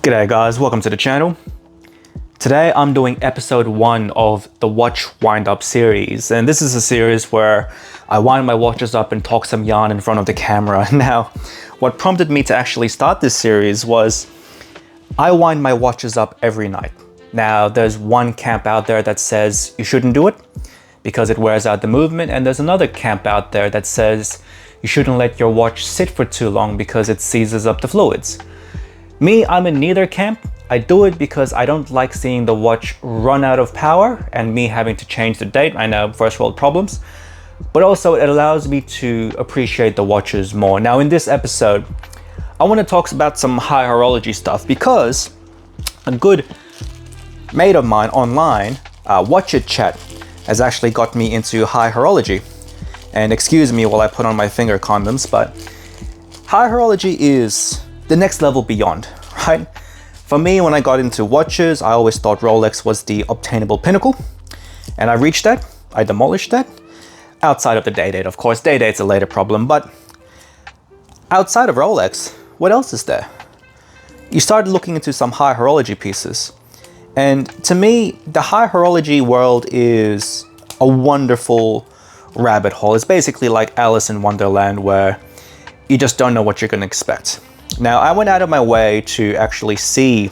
G'day guys, welcome to the channel. Today I'm doing episode 1 of the watch wind up series, and this is a series where I wind my watches up and talk some yarn in front of the camera. Now, what prompted me to actually start this series was I wind my watches up every night. Now, there's one camp out there that says you shouldn't do it because it wears out the movement, and there's another camp out there that says you shouldn't let your watch sit for too long because it seizes up the fluids. Me, I'm in neither camp. I do it because I don't like seeing the watch run out of power and me having to change the date. I know, first world problems, but also it allows me to appreciate the watches more. Now in this episode, I want to talk about some high horology stuff because a good mate of mine online, Watch It Chat, has actually got me into high horology. And excuse me while I put on my finger condoms, but high horology is the next level beyond, right? For me, when I got into watches, I always thought Rolex was the obtainable pinnacle, and I reached that, I demolished that, outside of the day date, of course. Day date's a later problem, but outside of Rolex, what else is there? You started looking into some high horology pieces, and to me, the high horology world is a wonderful rabbit hole. It's basically like Alice in Wonderland, where you just don't know what you're gonna expect. Now, I went out of my way to actually see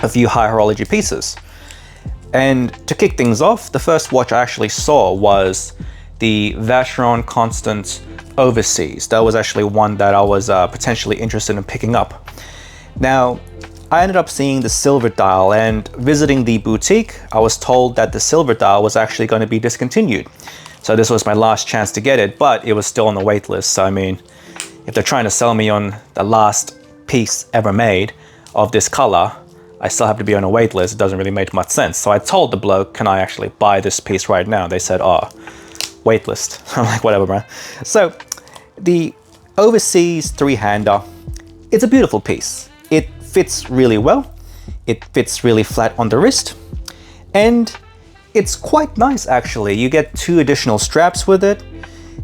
a few high horology pieces. And to kick things off, the first watch I actually saw was the Vacheron Constantin Overseas. That was actually one that I was potentially interested in picking up. Now, I ended up seeing the silver dial, and visiting the boutique, I was told that the silver dial was actually going to be discontinued. So this was my last chance to get it, but it was still on the wait list. So I mean, if they're trying to sell me on the last piece ever made of this color, I still have to be on a wait list. It doesn't really make much sense. So I told the bloke, can I actually buy this piece right now? They said, oh, wait list. I'm like, whatever, man. So the Overseas three-hander, it's a beautiful piece. It fits really well. It fits really flat on the wrist. And it's quite nice, actually. You get 2 additional straps with it.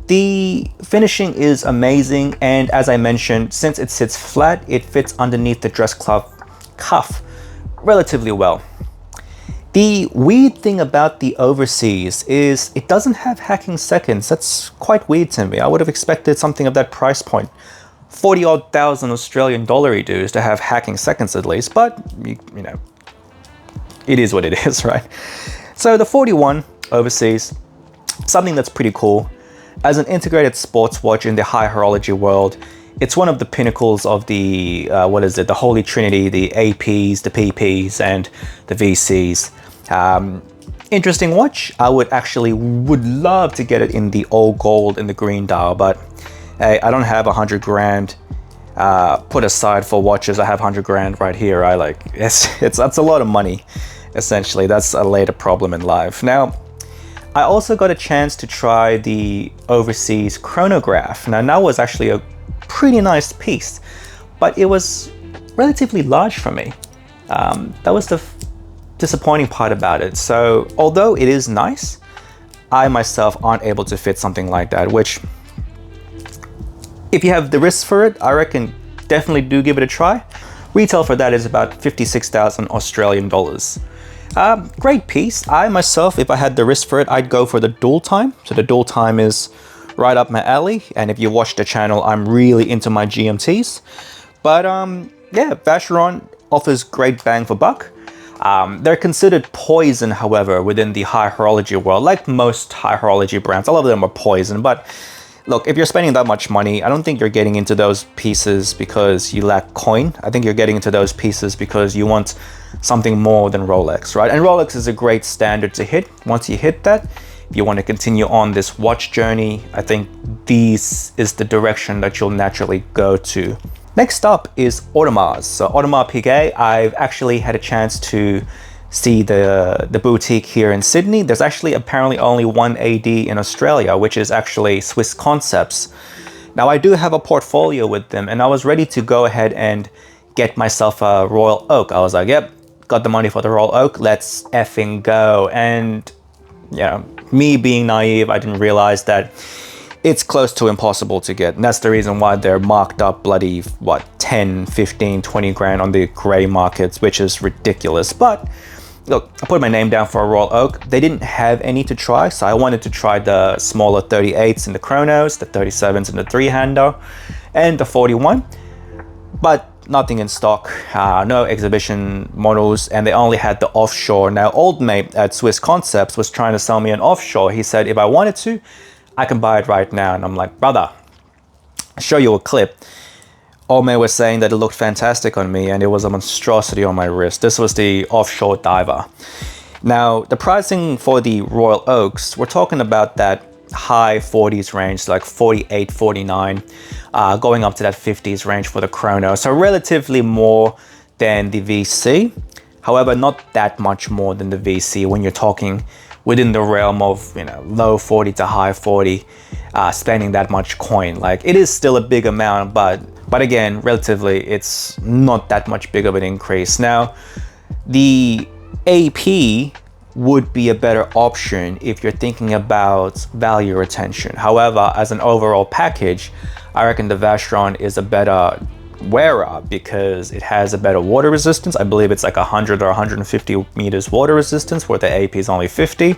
The finishing is amazing, and as I mentioned, since it sits flat, it fits underneath the dress cuff relatively well. The weird thing about the Overseas is it doesn't have hacking seconds. That's quite weird to me. I would have expected something of that price point, 40-odd thousand Australian dollar dues, to have hacking seconds at least, but you know, it is what it is, right? So the 41 Overseas, something that's pretty cool. As an integrated sports watch in the high horology world, it's one of the pinnacles of the, the Holy Trinity, the APs, the PPs, and the VCs. Interesting watch. I would love to get it in the all gold and the green dial, but hey, I don't have 100 grand put aside for watches. I have 100 grand right here. That's a lot of money, essentially. That's a later problem in life. Now, I also got a chance to try the Overseas chronograph. Now that was actually a pretty nice piece, but it was relatively large for me. That was the disappointing part about it. So although it is nice, I myself aren't able to fit something like that, which if you have the wrist for it, I reckon definitely do give it a try. Retail for that is about 56,000 Australian dollars. Great piece. I myself, if I had the wrist for it, I'd go for the dual time. So the dual time is right up my alley. And if you watch the channel, I'm really into my GMTs. But yeah, Vacheron offers great bang for buck. They're considered poison, however, within the high horology world. Like most high horology brands, all of them are poison. But look, if you're spending that much money, I don't think you're getting into those pieces because you lack coin. I think you're getting into those pieces because you want something more than Rolex, right? And Rolex is a great standard to hit. Once you hit that, if you want to continue on this watch journey, I think this is the direction that you'll naturally go to. Next up is Audemars. So Audemars Piguet, I've actually had a chance to see the boutique here in Sydney. There's actually apparently only one AD in Australia, which is actually Swiss Concepts. Now I do have a portfolio with them, and I was ready to go ahead and get myself a Royal Oak. I was like, yep, got the money for the Royal Oak, let's effing go. And yeah, me being naive, I didn't realize that it's close to impossible to get. And that's the reason why they're marked up bloody, what, 10, 15, 20 grand on the gray markets, which is ridiculous. But look, I put my name down for a Royal Oak. They didn't have any to try, so I wanted to try the smaller 38s in the Chronos, the 37s in the three-hander, and the 41. But nothing in stock, no exhibition models, and they only had the offshore. Now, old mate at Swiss Concepts was trying to sell me an offshore. He said if I wanted to, I can buy it right now. And I'm like, brother, I'll show you a clip. Old mate was saying that it looked fantastic on me and it was a monstrosity on my wrist. This was the offshore diver. Now, the pricing for the Royal Oaks, we're talking about that high 40s range, like 48, 49, going up to that 50s range for the Chrono. So relatively more than the VC. However, not that much more than the VC when you're talking within the realm of, you know, low 40 to high 40, spending that much coin. Like, it is still a big amount, but again, relatively, it's not that much big of an increase. Now, the AP would be a better option if you're thinking about value retention. However, as an overall package, I reckon the Vacheron is a better wearer because it has a better water resistance. I believe it's like 100 or 150 meters water resistance, where the AP is only 50.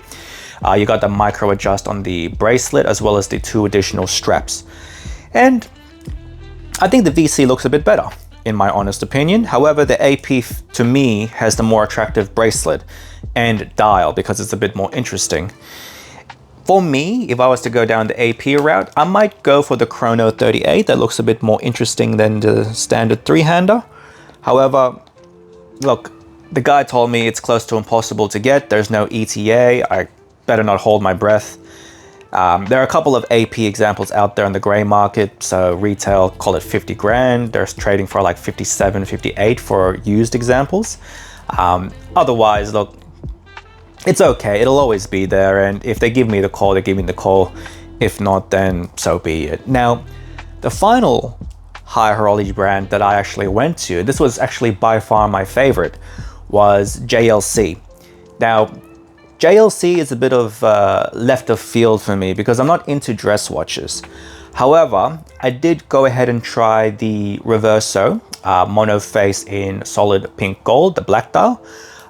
You got the micro adjust on the bracelet as well as the 2 additional straps. And I think the VC looks a bit better, in my honest opinion. However, the AP to me has the more attractive bracelet and dial because it's a bit more interesting. For me, if I was to go down the AP route, I might go for the Chrono 38. That looks a bit more interesting than the standard three-hander. However, look, the guy told me it's close to impossible to get. There's no ETA. I better not hold my breath. There are a couple of AP examples out there in the gray market. So retail, call it 50 grand. They're trading for like 57, 58 for used examples. Otherwise, look, it's okay. It'll always be there. And if they give me the call, they give me the call. If not, then so be it. Now, the final high horology brand that I actually went to, this was actually by far my favorite, was JLC. Now, JLC is a bit of left of field for me because I'm not into dress watches. However, I did go ahead and try the reverso mono face in solid pink gold, the black dial,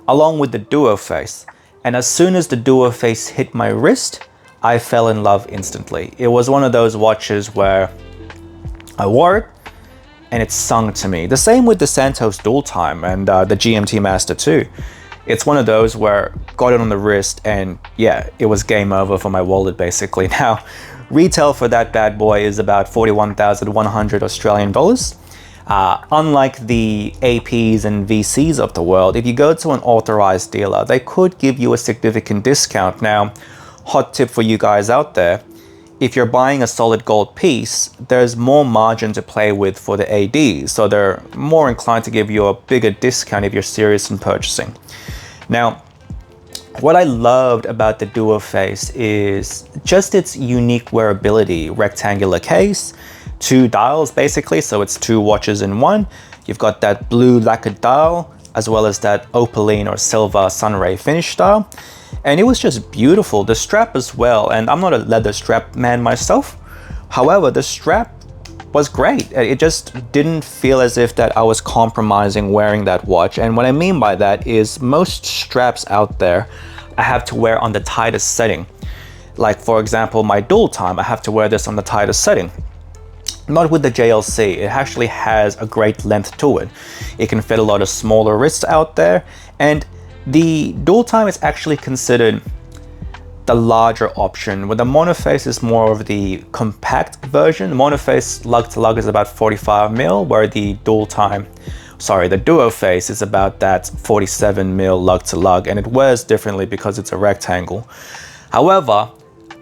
along with the duo face. And as soon as the duo face hit my wrist, I fell in love instantly. It was one of those watches where I wore it and it sung to me. The same with the Santos Dual Time and the GMT Master 2. It's one of those where got it on the wrist and yeah, it was game over for my wallet basically. Now, retail for that bad boy is about 41,100 Australian dollars. Unlike the APs and VCs of the world, if you go to an authorized dealer, they could give you a significant discount. Now, hot tip for you guys out there, if you're buying a solid gold piece, there's more margin to play with for the ADs. So they're more inclined to give you a bigger discount if you're serious in purchasing. Now, what I loved about the Duo Face is just its unique wearability. Rectangular case, 2 dials basically, so it's 2 watches in one. You've got that blue lacquered dial, as well as that opaline or silver sunray finish dial. And it was just beautiful. The strap as well, and I'm not a leather strap man myself. However, the strap was great. It just didn't feel as if that I was compromising wearing that watch. And what I mean by that is most straps out there, I have to wear on the tightest setting. Like for example, my Dual Time, I have to wear this on the tightest setting. Not with the JLC, it actually has a great length to it. It can fit a lot of smaller wrists out there, and the Dual Time is actually considered the larger option, where the monoface is more of the compact version. The monoface lug to lug is about 45 mil, where the the Duo Face is about that 47 mil lug to lug, and it wears differently because it's a rectangle. However,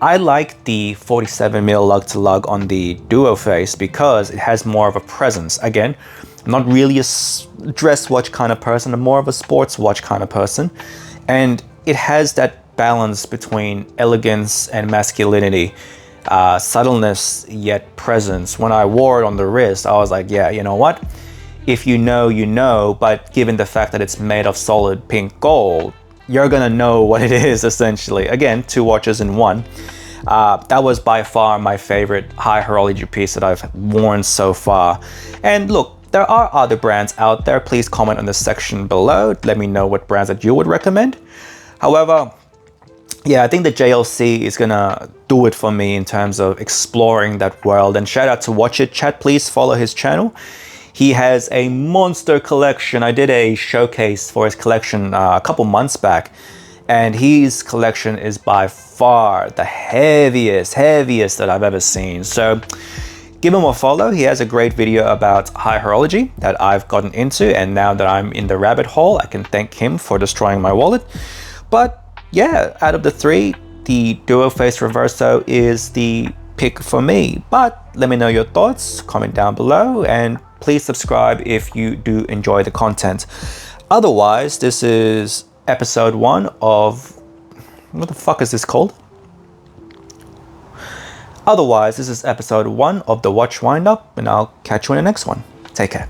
I like the 47 mil lug to lug on the Duo Face because it has more of a presence. Again, I'm not really a dress watch kind of person, I'm more of a sports watch kind of person. And it has that balance between elegance and masculinity, subtleness yet presence. When I wore it on the wrist, I was like, yeah, you know what? If you know, you know, but given the fact that it's made of solid pink gold, you're gonna know what it is essentially. Again, 2 watches in one. That was by far my favorite high horology piece that I've worn so far. And look, there are other brands out there. Please comment on the section below. Let me know what brands that you would recommend. However, yeah, I think the JLC is gonna do it for me in terms of exploring that world. And shout out to Watch It Chat. Please follow his channel. He has a monster collection. I did a showcase for his collection a couple months back, and his collection is by far the heaviest that I've ever seen. So give him a follow. He has a great video about high horology that I've gotten into, and now that I'm in the rabbit hole, I can thank him for destroying my wallet. But yeah, out of the three, the duo face reverso is the pick for me. But let me know your thoughts, comment down below, and please subscribe if you do enjoy the content. Otherwise, this is episode 1 of, what the fuck is this called? Otherwise, this is episode 1 of the Watch Wind Up, and I'll catch you in the next one. Take care.